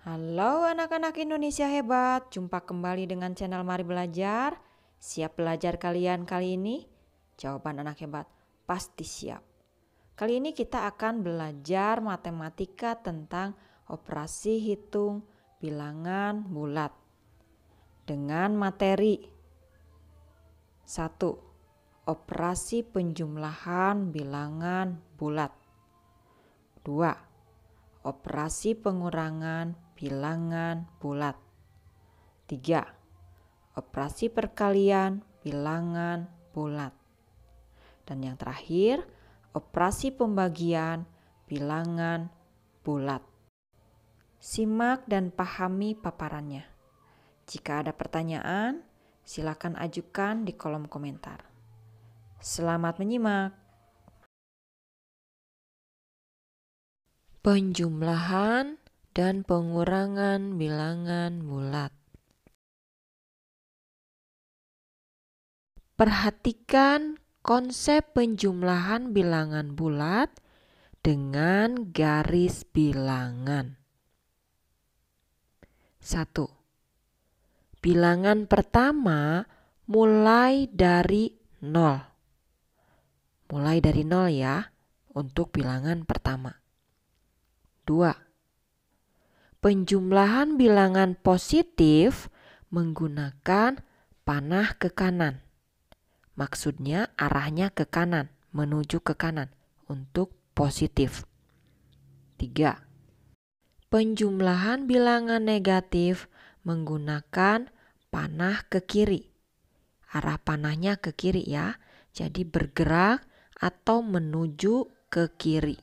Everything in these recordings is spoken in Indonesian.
Halo anak-anak Indonesia hebat, jumpa kembali dengan channel Mari Belajar. Siap belajar kalian kali ini? Jawaban anak hebat, pasti siap. Kali ini kita akan belajar matematika tentang operasi hitung bilangan bulat. Dengan materi 1. Operasi penjumlahan bilangan bulat. 2. Operasi pengurangan bilangan bulat. 3. Operasi perkalian bilangan bulat. Dan yang terakhir, operasi pembagian bilangan bulat. Simak dan pahami paparannya. Jika ada pertanyaan, silakan ajukan di kolom komentar. Selamat menyimak. Penjumlahan dan pengurangan bilangan bulat. Perhatikan konsep penjumlahan bilangan bulat dengan garis bilangan. 1. Bilangan pertama mulai dari 0. Mulai dari 0 ya, untuk bilangan pertama. 2. Penjumlahan bilangan positif menggunakan panah ke kanan. Maksudnya arahnya ke kanan, menuju ke kanan untuk positif. 3. Penjumlahan bilangan negatif menggunakan panah ke kiri. Arah panahnya ke kiri ya, jadi bergerak atau menuju ke kiri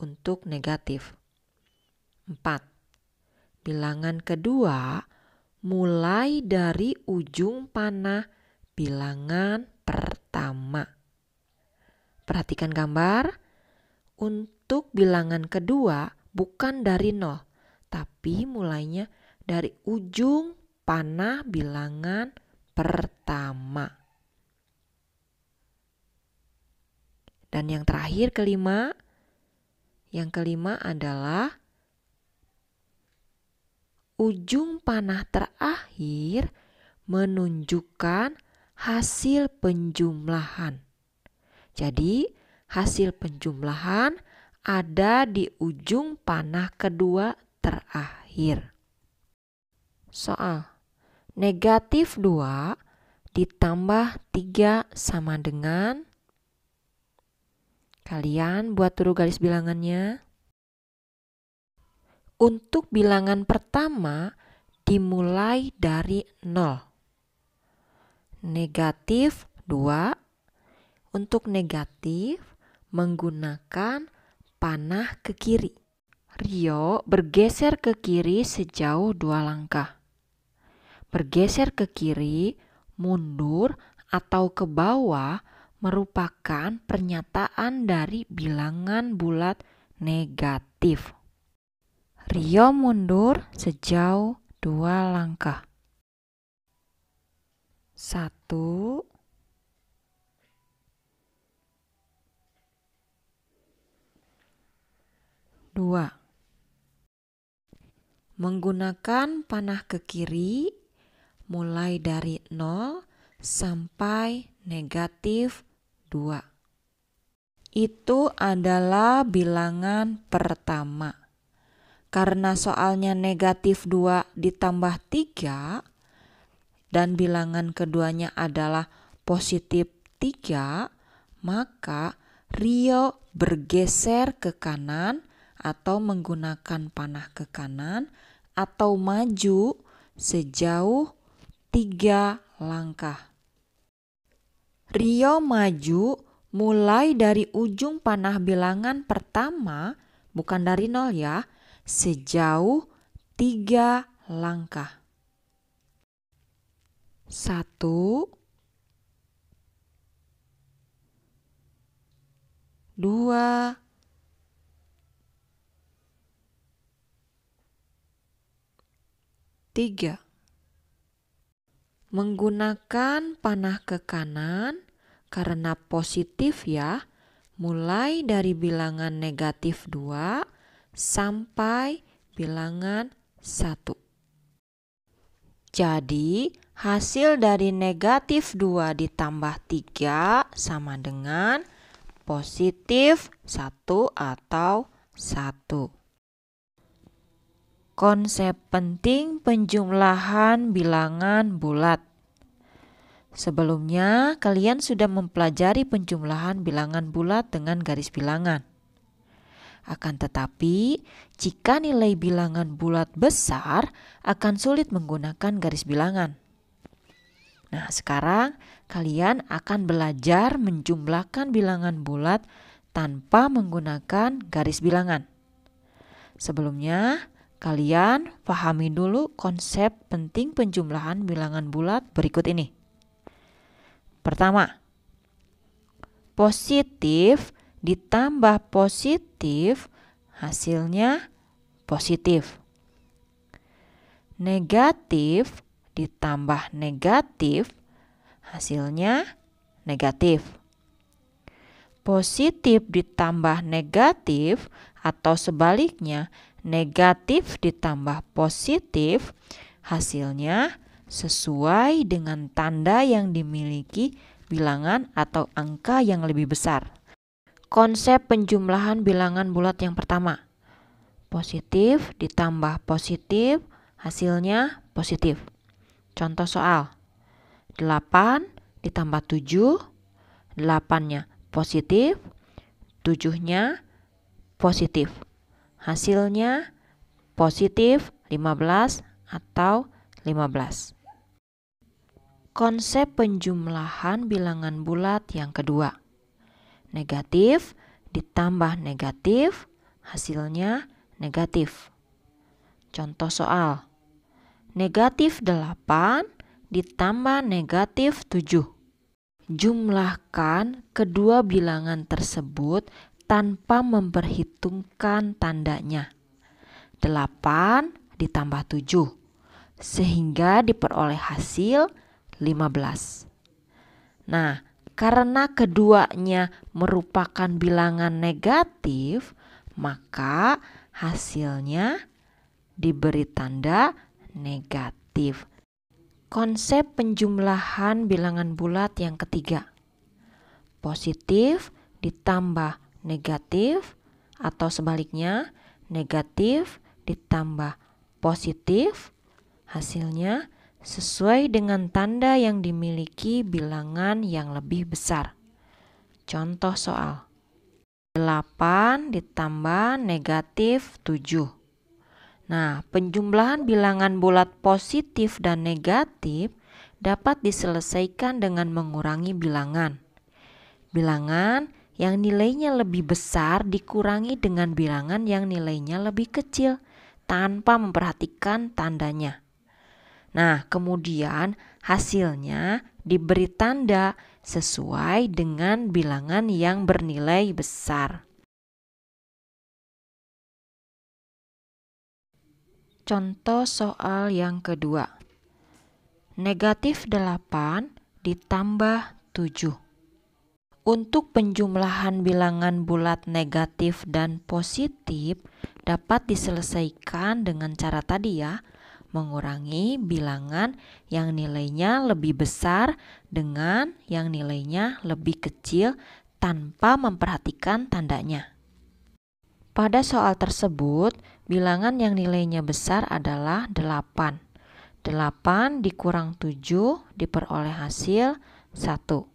untuk negatif. 4. Bilangan kedua mulai dari ujung panah bilangan pertama. Perhatikan gambar. Untuk bilangan kedua bukan dari 0, tapi mulainya dari ujung panah bilangan pertama. Dan yang terakhir kelima. Yang kelima adalah ujung panah terakhir menunjukkan hasil penjumlahan. Jadi, hasil penjumlahan ada di ujung panah kedua terakhir. Soal. Negatif 2 ditambah 3 sama dengan. Kalian buat dulu garis bilangannya. Untuk bilangan pertama dimulai dari 0. Negatif 2. Untuk negatif menggunakan panah ke kiri. Rio bergeser ke kiri sejauh 2 langkah. Bergeser ke kiri, mundur, atau ke bawah merupakan pernyataan dari bilangan bulat negatif. Rio mundur sejauh 2 langkah. 1, 2. Menggunakan panah ke kiri mulai dari 0 sampai negatif 2. Itu adalah bilangan pertama. Karena soalnya negatif 2 ditambah 3 dan bilangan keduanya adalah positif 3, maka Rio bergeser ke kanan atau menggunakan panah ke kanan atau maju sejauh 3 langkah. Rio maju mulai dari ujung panah bilangan pertama, bukan dari 0 ya, sejauh 3 langkah. 1, 2, 3. Menggunakan panah ke kanan karena positif ya, mulai dari bilangan negatif 2 sampai bilangan 1. Jadi, hasil dari negatif 2 ditambah 3 sama dengan positif 1 atau 1. Konsep penting penjumlahan bilangan bulat. Sebelumnya, kalian sudah mempelajari penjumlahan bilangan bulat dengan garis bilangan. Akan tetapi, jika nilai bilangan bulat besar, akan sulit menggunakan garis bilangan. Nah, sekarang kalian akan belajar menjumlahkan bilangan bulat tanpa menggunakan garis bilangan. Sebelumnya, kalian pahami dulu konsep penting penjumlahan bilangan bulat berikut ini. Pertama, positif ditambah positif, hasilnya positif. Negatif ditambah negatif, hasilnya negatif. Positif ditambah negatif atau sebaliknya, negatif ditambah positif, hasilnya sesuai dengan tanda yang dimiliki bilangan atau angka yang lebih besar. Konsep penjumlahan bilangan bulat yang pertama. Positif ditambah positif, hasilnya positif. Contoh soal. 8 ditambah 7, 8-nya positif, 7-nya positif. Hasilnya positif 15 atau 15. Konsep penjumlahan bilangan bulat yang kedua. Negatif ditambah negatif, hasilnya negatif. Contoh soal. Negatif 8 ditambah negatif 7. Jumlahkan kedua bilangan tersebut tanpa memperhitungkan tandanya. 8 ditambah 7, sehingga diperoleh hasil 15. Nah, karena keduanya merupakan bilangan negatif, maka hasilnya diberi tanda negatif. Konsep penjumlahan bilangan bulat yang ketiga. Positif ditambah negatif atau sebaliknya, negatif ditambah positif, hasilnya sesuai dengan tanda yang dimiliki bilangan yang lebih besar. Contoh soal. 8 ditambah negatif 7. Nah, penjumlahan bilangan bulat positif dan negatif dapat diselesaikan dengan mengurangi bilangan. Bilangan yang nilainya lebih besar dikurangi dengan bilangan yang nilainya lebih kecil tanpa memperhatikan tandanya. Nah, kemudian hasilnya diberi tanda sesuai dengan bilangan yang bernilai besar. Contoh soal yang kedua. Negatif 8 ditambah 7. Untuk penjumlahan bilangan bulat negatif dan positif dapat diselesaikan dengan cara tadi ya. Mengurangi bilangan yang nilainya lebih besar dengan yang nilainya lebih kecil tanpa memperhatikan tandanya. Pada soal tersebut, bilangan yang nilainya besar adalah 8. 8 dikurang 7 diperoleh hasil 1.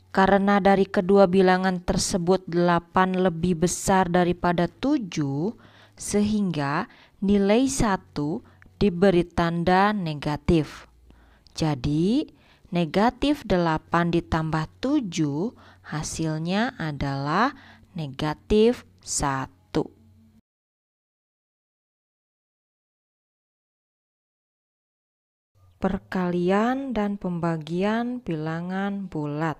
Karena dari kedua bilangan tersebut 8 lebih besar daripada 7, sehingga nilai 1 diberi tanda negatif. Jadi, negatif 8 ditambah 7 hasilnya adalah negatif 1. Perkalian dan pembagian bilangan bulat.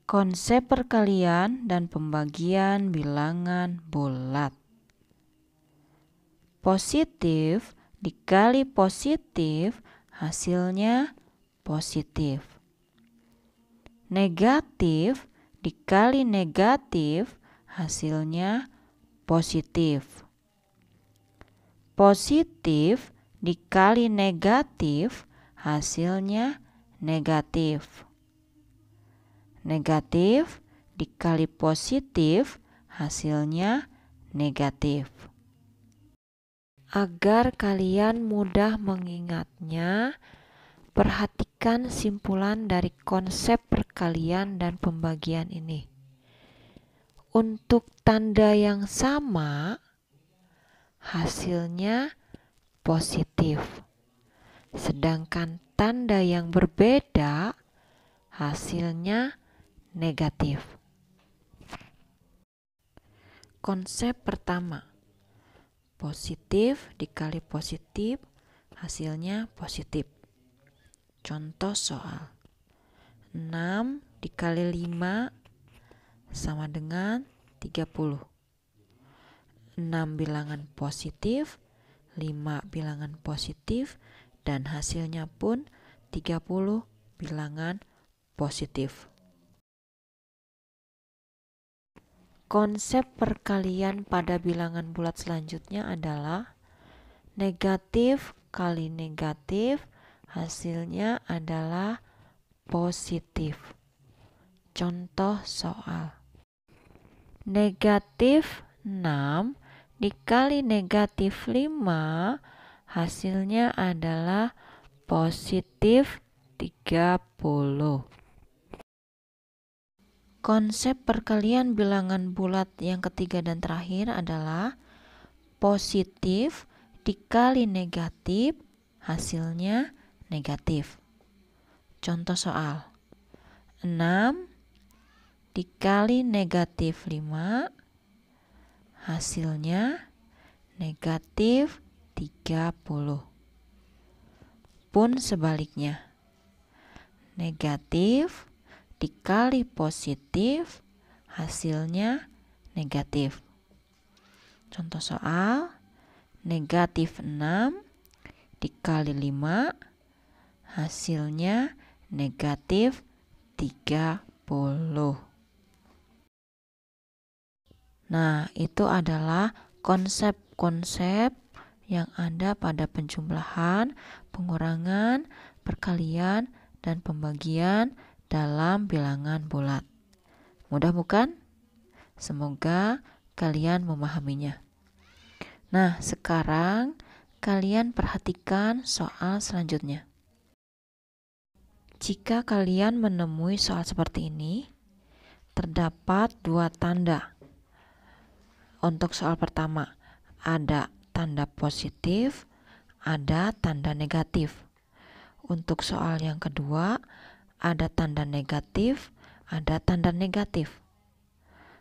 Konsep perkalian dan pembagian bilangan bulat. Positif dikali positif, hasilnya positif. Negatif dikali negatif, hasilnya positif. Positif dikali negatif hasilnya negatif. Negatif dikali positif hasilnya negatif. Agar kalian mudah mengingatnya, perhatikan simpulan dari konsep perkalian dan pembagian ini. Untuk tanda yang sama, hasilnya positif. Sedangkan tanda yang berbeda, hasilnya negatif. Konsep pertama, positif dikali positif, hasilnya positif. Contoh soal 6 dikali 5 sama dengan 30. 6 bilangan positif, 5 bilangan positif, dan hasilnya pun 30 bilangan positif. Konsep perkalian pada bilangan bulat selanjutnya adalah negatif kali negatif, hasilnya adalah positif. Contoh soal negatif 6 dikali negatif 5, hasilnya adalah positif 30. Konsep perkalian bilangan bulat yang ketiga dan terakhir adalah positif dikali negatif, hasilnya negatif. Contoh soal 6 dikali negatif 5, hasilnya negatif 30. Pun sebaliknya, negatif dikali positif, hasilnya negatif. Contoh soal negatif 6 dikali 5, hasilnya negatif 30. Nah, itu adalah konsep-konsep yang ada pada penjumlahan, pengurangan, perkalian, dan pembagian dalam bilangan bulat. Mudah bukan? Semoga kalian memahaminya. Nah, sekarang kalian perhatikan soal selanjutnya. Jika kalian menemui soal seperti ini, terdapat dua tanda. Untuk soal pertama, ada tanda positif, ada tanda negatif. Untuk soal yang kedua, ada tanda negatif, ada tanda negatif.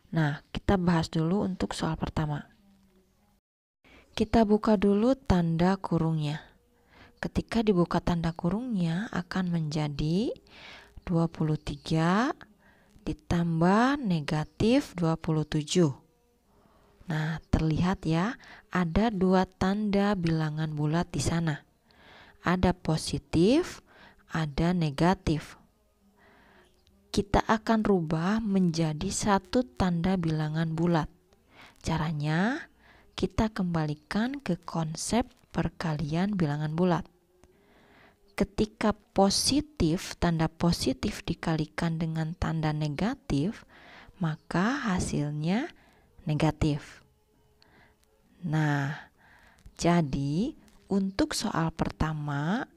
Nah, kita bahas dulu untuk soal pertama. Kita buka dulu tanda kurungnya. Ketika dibuka tanda kurungnya akan menjadi 23 ditambah negatif 27. Nah, terlihat ya, ada dua tanda bilangan bulat di sana. Ada positif, ada negatif. Kita akan rubah menjadi satu tanda bilangan bulat. Caranya, kita kembalikan ke konsep perkalian bilangan bulat. Ketika positif, tanda positif dikalikan dengan tanda negatif, maka hasilnya negatif. Nah, jadi untuk soal pertama,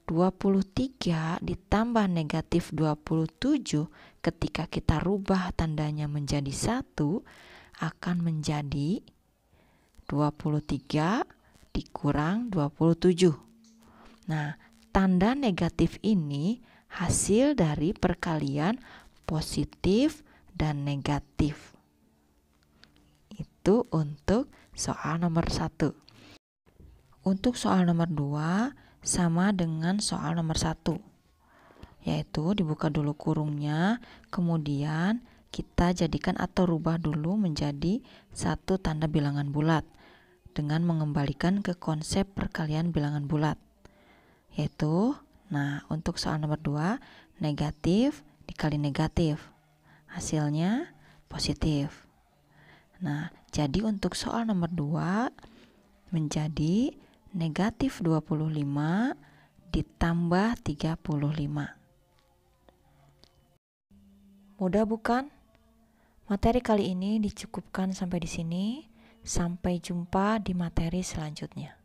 23 ditambah negatif 27 ketika kita rubah tandanya menjadi 1 akan menjadi 23 dikurang 27. Nah, tanda negatif ini hasil dari perkalian positif dan negatif. Itu untuk soal nomor 1. Untuk soal nomor 2 sama dengan soal nomor 1, yaitu dibuka dulu kurungnya, kemudian kita jadikan atau rubah dulu menjadi satu tanda bilangan bulat dengan mengembalikan ke konsep perkalian bilangan bulat, yaitu, nah, untuk soal nomor 2, negatif dikali negatif, hasilnya positif. Nah, jadi untuk soal nomor 2 menjadi negatif 25 ditambah 35. Mudah bukan? Materi kali ini dicukupkan sampai di sini. Sampai jumpa di materi selanjutnya.